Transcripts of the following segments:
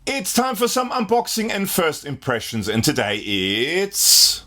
It's time for some unboxing and first impressions, and today it's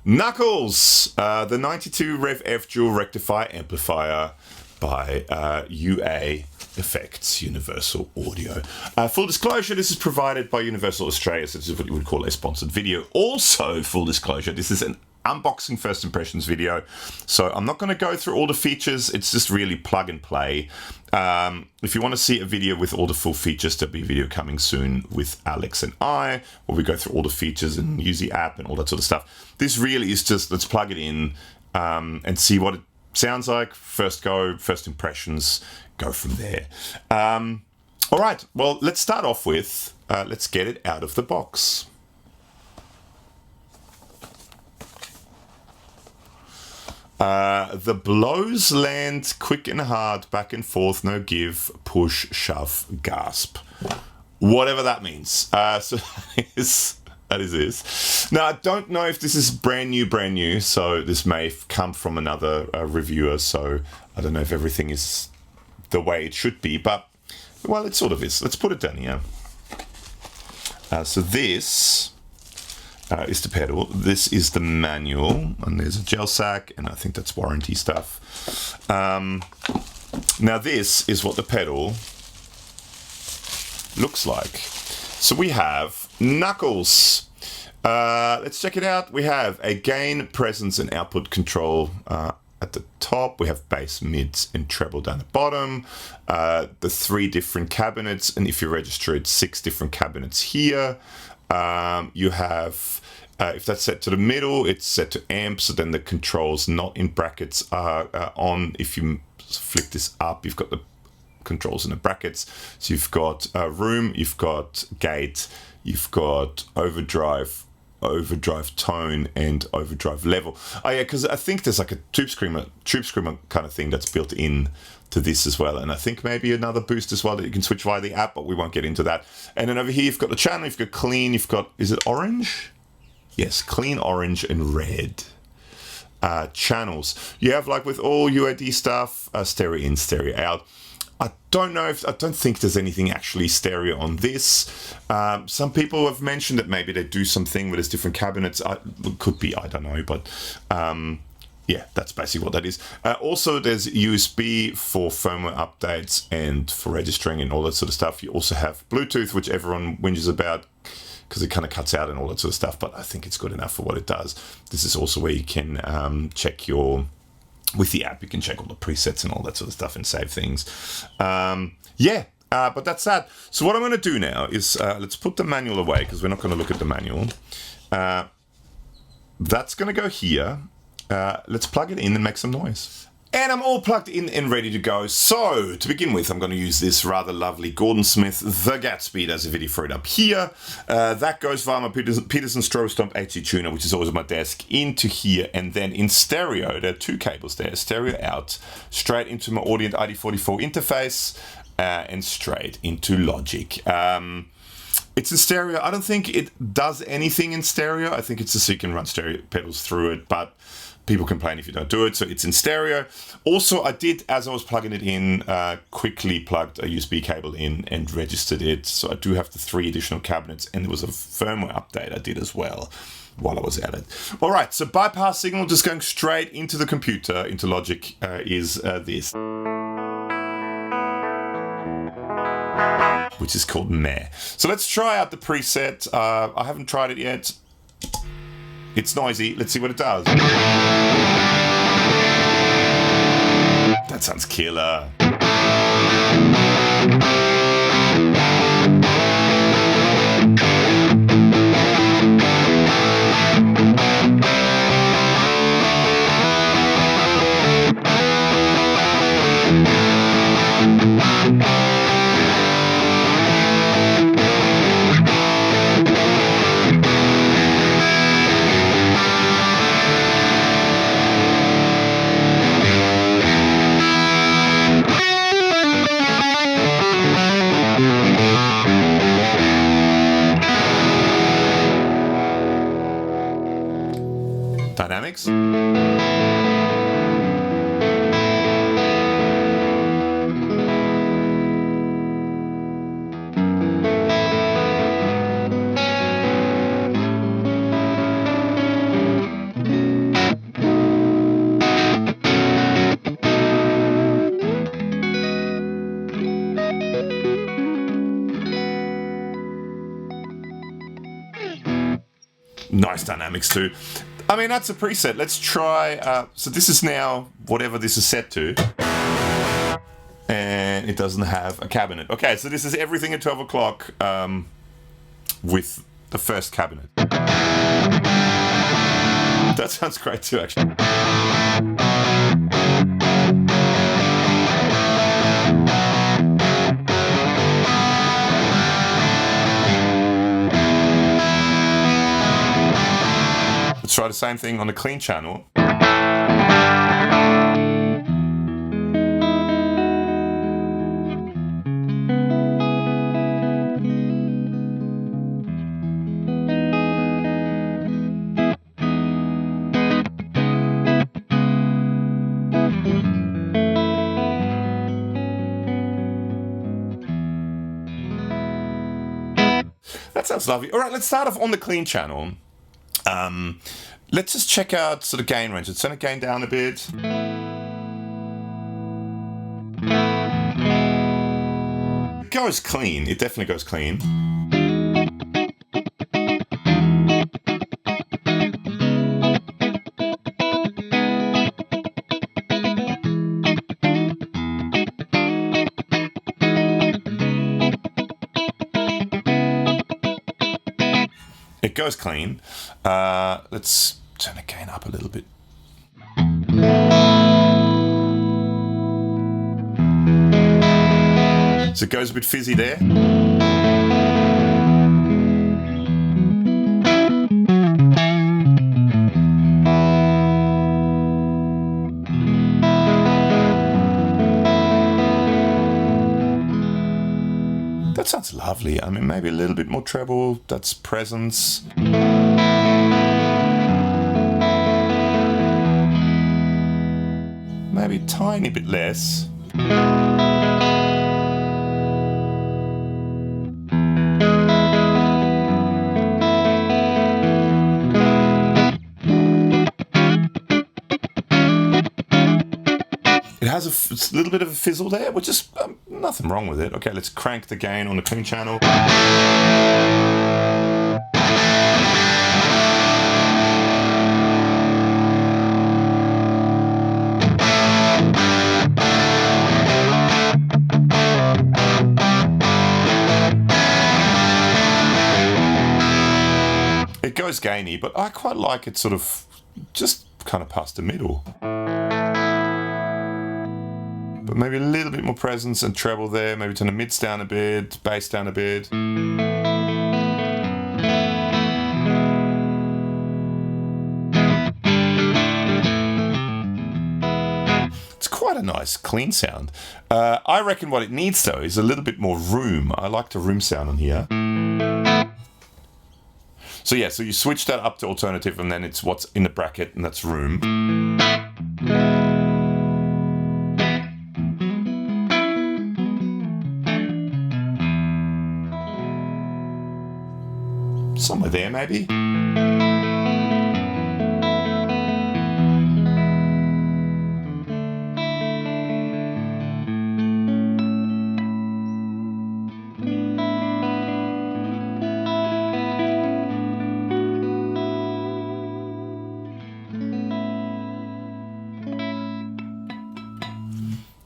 Knuckles, the 92 Rev F Dual Rectifier Amplifier by UAFX, Universal Audio. Full disclosure, this is provided by Universal Australia, so this is what you would call a sponsored video. Also, full disclosure, this is an unboxing first impressions video, so I'm not going to go through all the features. It's just really plug and play. If you want to see a video with all the full features, there'll be a video coming soon with Alex and I, where we go through all the features and use the app and all that sort of stuff. This really is just, let's plug it in and see what it sounds like. First go, first impressions, go from there. All right, well, let's start off with, let's get it out of the box. The blows land quick and hard, back and forth, no give, push, shove, gasp. Whatever that means. So that is this. Now, I don't know if this is brand new, so this may come from another reviewer, so I don't know if everything is the way it should be, but, well, it sort of is. Let's put it down here. So this is the pedal. This is the manual, and there's a gel sack, and I think that's warranty stuff. Now this is what the pedal looks like. So we have Knuckles. Let's check it out. We have a gain, presence, and output control at the top. We have bass, mids, and treble down the bottom. The 3 different cabinets, and if you register it, 6 different cabinets here. You have, if that's set to the middle, it's set to amp, so then the controls not in brackets are on. If you flick this up, you've got the controls in the brackets. So you've got room, you've got gate, you've got overdrive tone, and overdrive level. Oh yeah, because I think there's like a tube screamer kind of thing that's built in to this as well, and I think maybe another boost as well that you can switch via the app, but we won't get into that. And then over here you've got the channel, you've got clean, you've got, is it orange? Yes, clean, orange, and red channels. You have, like with all UAD stuff, stereo in, stereo out. I don't think there's anything actually stereo on this. Some people have mentioned that maybe they do something with its different cabinets. Could be, I don't know, but yeah, that's basically what that is. Also, there's USB for firmware updates and for registering and all that sort of stuff. You also have Bluetooth, which everyone whinges about because it kind of cuts out and all that sort of stuff, but I think it's good enough for what it does. This is also where you can check your, with the app, you can check all the presets and all that sort of stuff and save things. Yeah, but that's that. So what I'm going to do now is, let's put the manual away because we're not going to look at the manual. That's going to go here. Let's plug it in and make some noise. And I'm all plugged in and ready to go. So, to begin with, I'm going to use this rather lovely Gordon Smith The Gatsby. There's a video for it up here. That goes via my Peterson Strobe Stomp HC tuner, which is always on my desk, into here. And then in stereo, there are 2 cables there. Stereo out, straight into my Audient ID44 interface, and straight into Logic. It's in stereo. I don't think it does anything in stereo. I think it's just so you can run stereo pedals through it, but people complain if you don't do it, so it's in stereo. Also, I did, as I was plugging it in, quickly plugged a USB cable in and registered it. So I do have the 3 additional cabinets, and there was a firmware update I did as well while I was at it. All right, so bypass signal just going straight into the computer, into Logic, is this, which is called Meh. So let's try out the preset. I haven't tried it yet. It's noisy. Let's see what it does. That sounds killer. Nice dynamics too. I mean, that's a preset. Let's try, so this is now whatever this is set to. And it doesn't have a cabinet. Okay, so this is everything at 12 o'clock with the first cabinet. That sounds great too, actually. Let's try the same thing on the clean channel. That sounds lovely. All right, let's start off on the clean channel. Let's just check out sort of gain range. Let's turn the gain down a bit. It goes clean. It definitely goes clean. It goes clean. Let's turn the gain up a little bit. So it goes a bit fizzy there. That sounds lovely. I mean, maybe a little bit more treble. That's presence. Maybe a tiny bit less. It has a little bit of a fizzle there, which is nothing wrong with it. Okay, let's crank the gain on the clean channel. It goes gainy, but I quite like it sort of just kind of past the middle. But maybe a little bit more presence and treble there. Maybe turn the mids down a bit, bass down a bit. It's quite a nice clean sound. I reckon what it needs though is a little bit more room. I like the room sound on here. So yeah, so you switch that up to alternative and then it's what's in the bracket and that's room. Somewhere there maybe.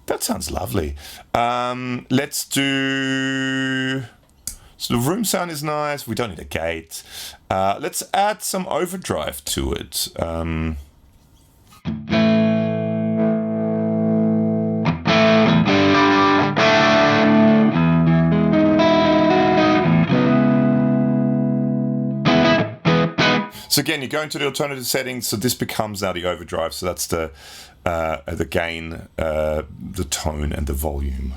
That sounds lovely. Let's do... So the room sound is nice. We don't need a gate. Let's add some overdrive to it. So again, you go into the alternative settings. So this becomes now the overdrive. So that's the gain, the tone, and the volume.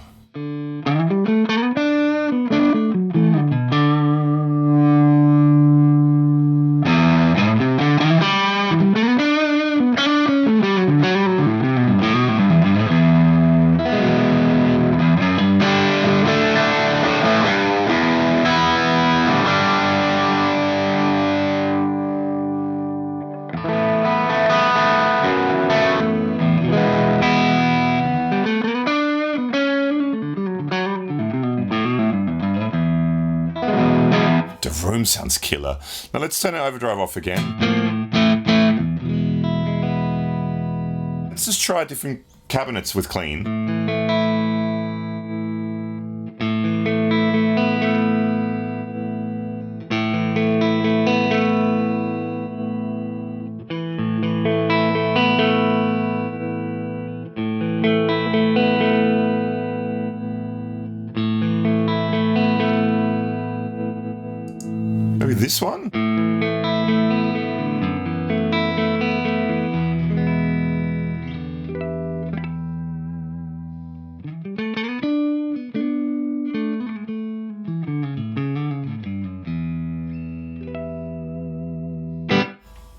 the room sounds killer. Now let's turn our overdrive off again. Let's just try different cabinets with clean. Maybe this one?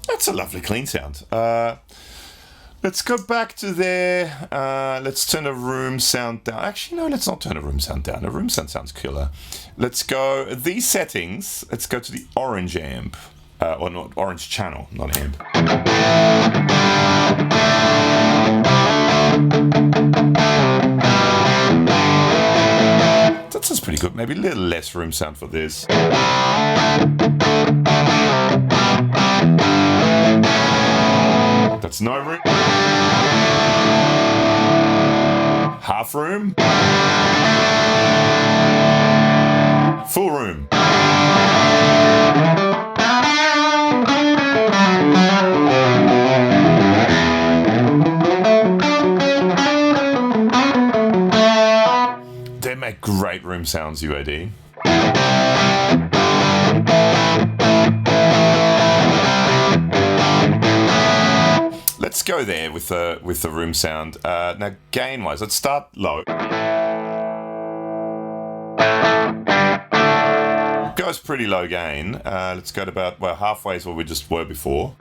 That's a lovely clean sound. Let's go back to there. Let's turn the room sound down. Actually, no, let's not turn the room sound down. The room sound sounds killer. Let's go, these settings, let's go to the orange amp. Or not, orange channel, not amp. That sounds pretty good. Maybe a little less room sound for this. That's no room. Half room. Full room. They make great room sounds, UAD. Let's go there with the room sound. Now gain wise, let's start low. Goes pretty low gain. Let's go to about, well, halfway is where we just were before.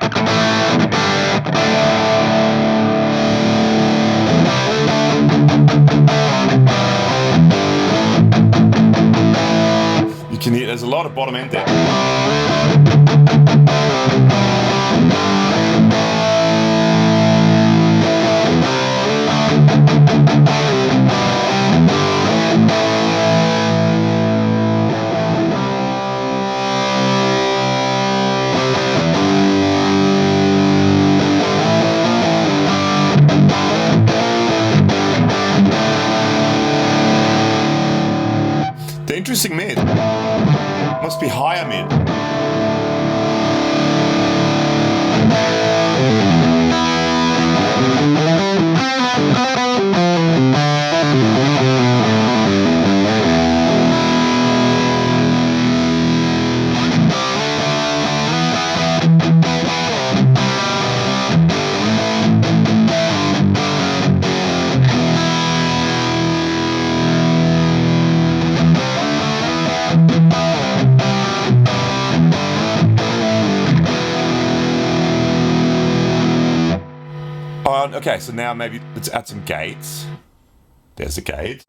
You can hear there's a lot of bottom end there. The interesting mid must be higher mid. Okay, so now maybe let's add some gates. There's a gate.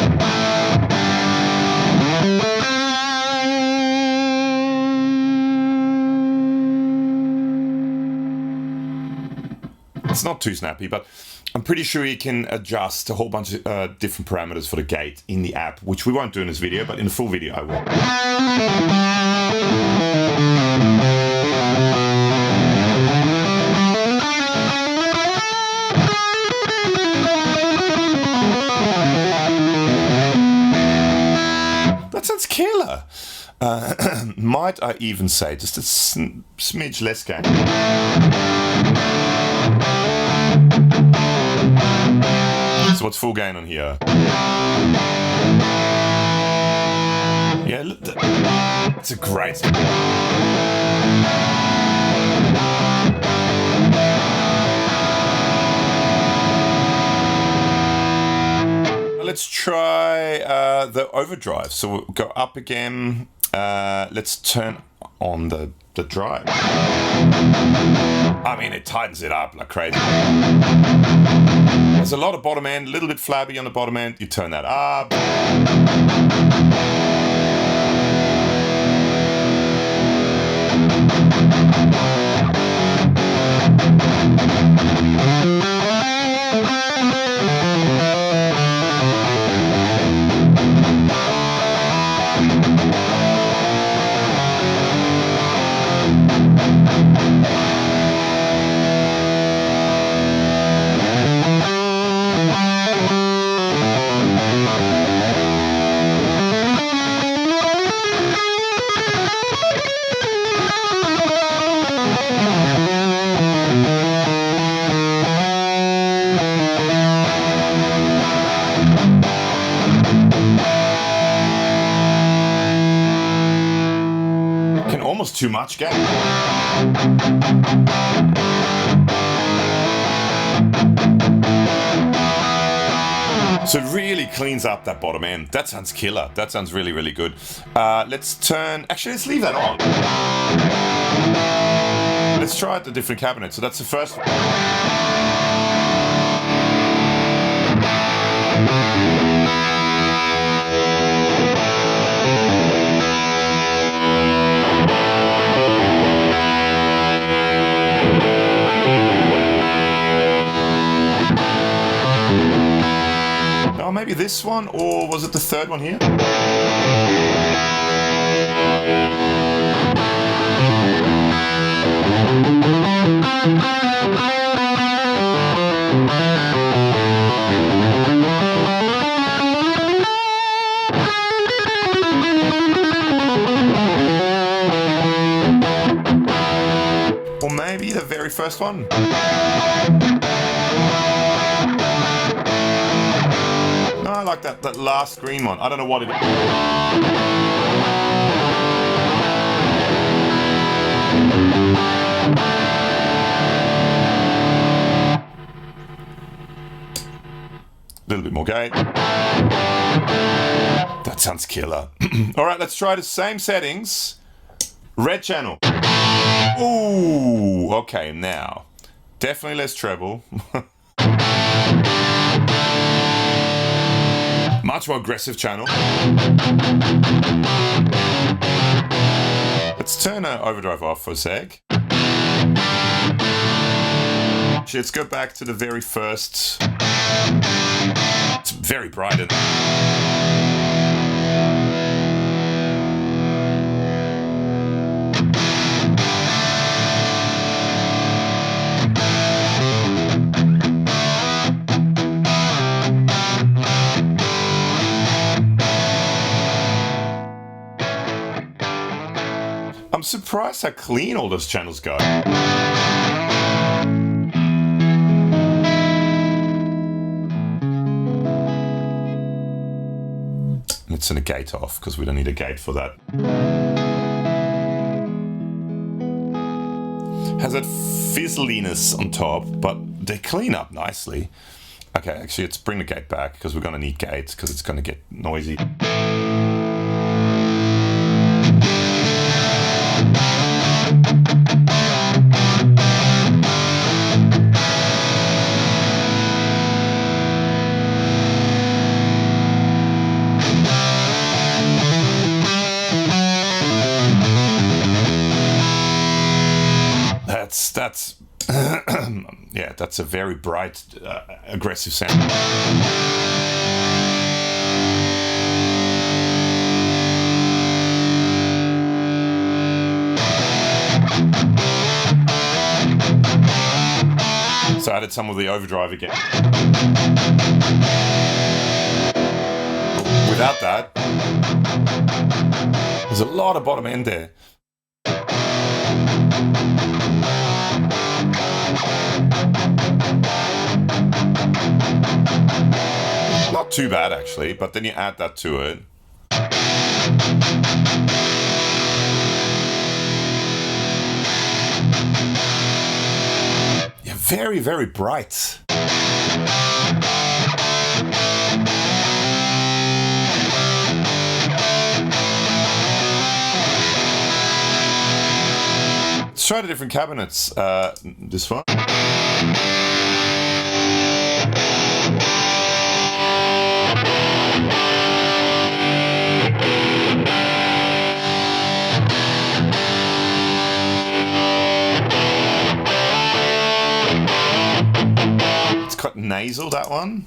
It's not too snappy, but I'm pretty sure you can adjust a whole bunch of different parameters for the gate in the app, which we won't do in this video, but in the full video I will. That sounds killer. Might I even say just a smidge less gain. So what's full gain on here? Yeah, look, that's a great. Let's try the overdrive. So we'll go up again. Let's turn on the drive. I mean, it tightens it up like crazy. There's a lot of bottom end, a little bit flabby on the bottom end. You turn that up. too much gain. So it really cleans up that bottom end. That sounds killer. That sounds really, really good. Let's turn, actually let's leave that on. Let's try out the different cabinets. So that's the first one. Oh, maybe this one, or was it the third one here? Or maybe the very first one. No, I like that last green one. I don't know what it is. A little bit more gate. That sounds killer. All right, let's try the same settings. Red channel. Ooh, okay, now. Definitely less treble. Much more aggressive channel. Let's turn overdrive off for a sec. Actually, let's go back to the very first. It's very bright. I'm surprised how clean all those channels go. Let's turn the gate off because we don't need a gate for that. Has that fizzliness on top, but they clean up nicely. Okay, actually, let's bring the gate back because we're going to need gates because it's going to get noisy. That's yeah, that's a very bright, aggressive sound. So I added some of the overdrive again. Without that, there's a lot of bottom end there. Not too bad actually, but then you add that to it. Yeah, very, very bright. Let's try the different cabinets. This one. It's quite nasal, that one.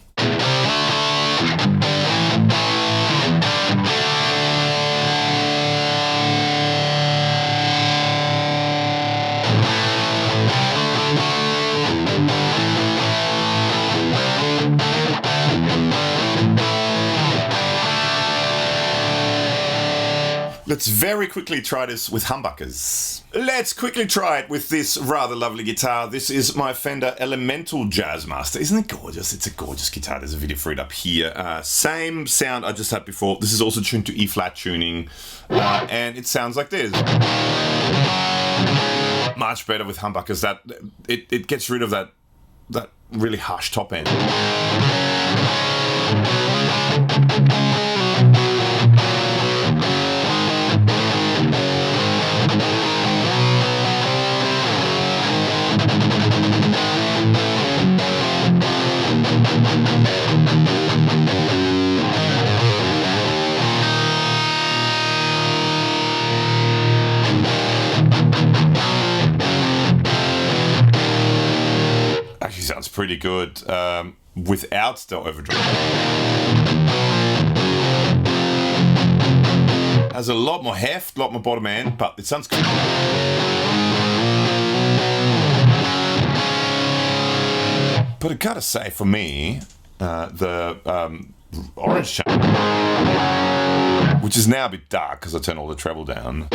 Let's very quickly try this with humbuckers. Let's quickly try it with this rather lovely guitar. This is my Fender Elemental Jazzmaster. Isn't it gorgeous? It's a gorgeous guitar. There's a video for it up here. Same sound I just had before. This is also tuned to E-flat tuning, and it sounds like this. Much better with humbuckers. That it gets rid of that really harsh top end. Actually sounds pretty good without the overdrive. Has a lot more heft, a lot more bottom end, but it sounds good. But I gotta say, for me, the orange channel, which is now a bit dark because I turned all the treble down.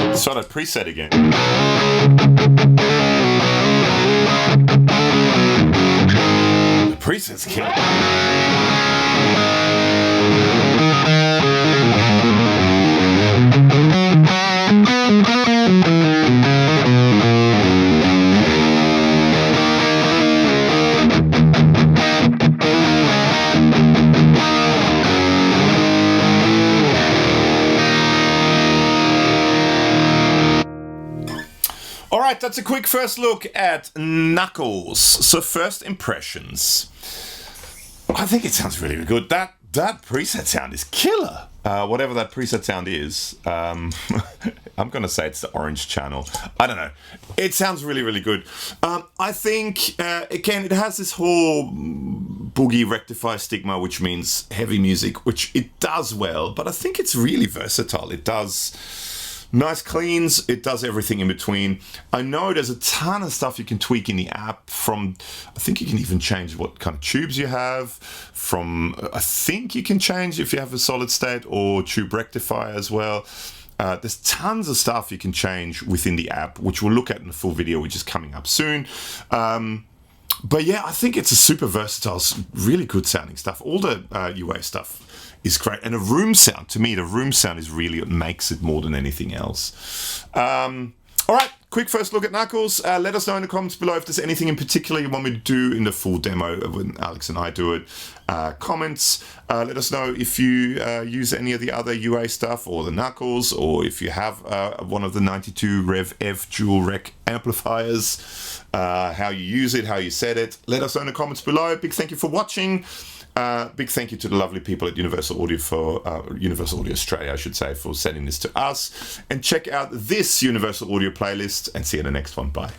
Let's try that preset again. The preset's killing. Alright, that's a quick first look at Knuckles. So first impressions. I think it sounds really, really good. That preset sound is killer. Whatever that preset sound is, I'm going to say it's the orange channel. I don't know. It sounds really, really good. I think, again, it has this whole boogie rectifier stigma, which means heavy music, which it does well, but I think it's really versatile. It does nice cleans, it does everything in between. I know there's a ton of stuff you can tweak in the app from, I think you can even change what kind of tubes you have, from, I think you can change if you have a solid state or tube rectifier as well. There's tons of stuff you can change within the app, which we'll look at in the full video, which is coming up soon. But yeah, I think it's a super versatile, really good sounding stuff. All the UA stuff is great. And the room sound, to me, the room sound is really what makes it more than anything else. All right, quick first look at Knuckles. Let us know in the comments below if there's anything in particular you want me to do in the full demo when Alex and I do it. Comments. Let us know if you use any of the other UA stuff or the Knuckles, or if you have one of the 92 Rev F dual rec amplifiers, how you use it, how you set it. Let us know in the comments below. Big thank you for watching. Big thank you to the lovely people at Universal Audio Universal Audio Australia, I should say, for sending this to us. And check out this Universal Audio playlist, and see you in the next one. Bye.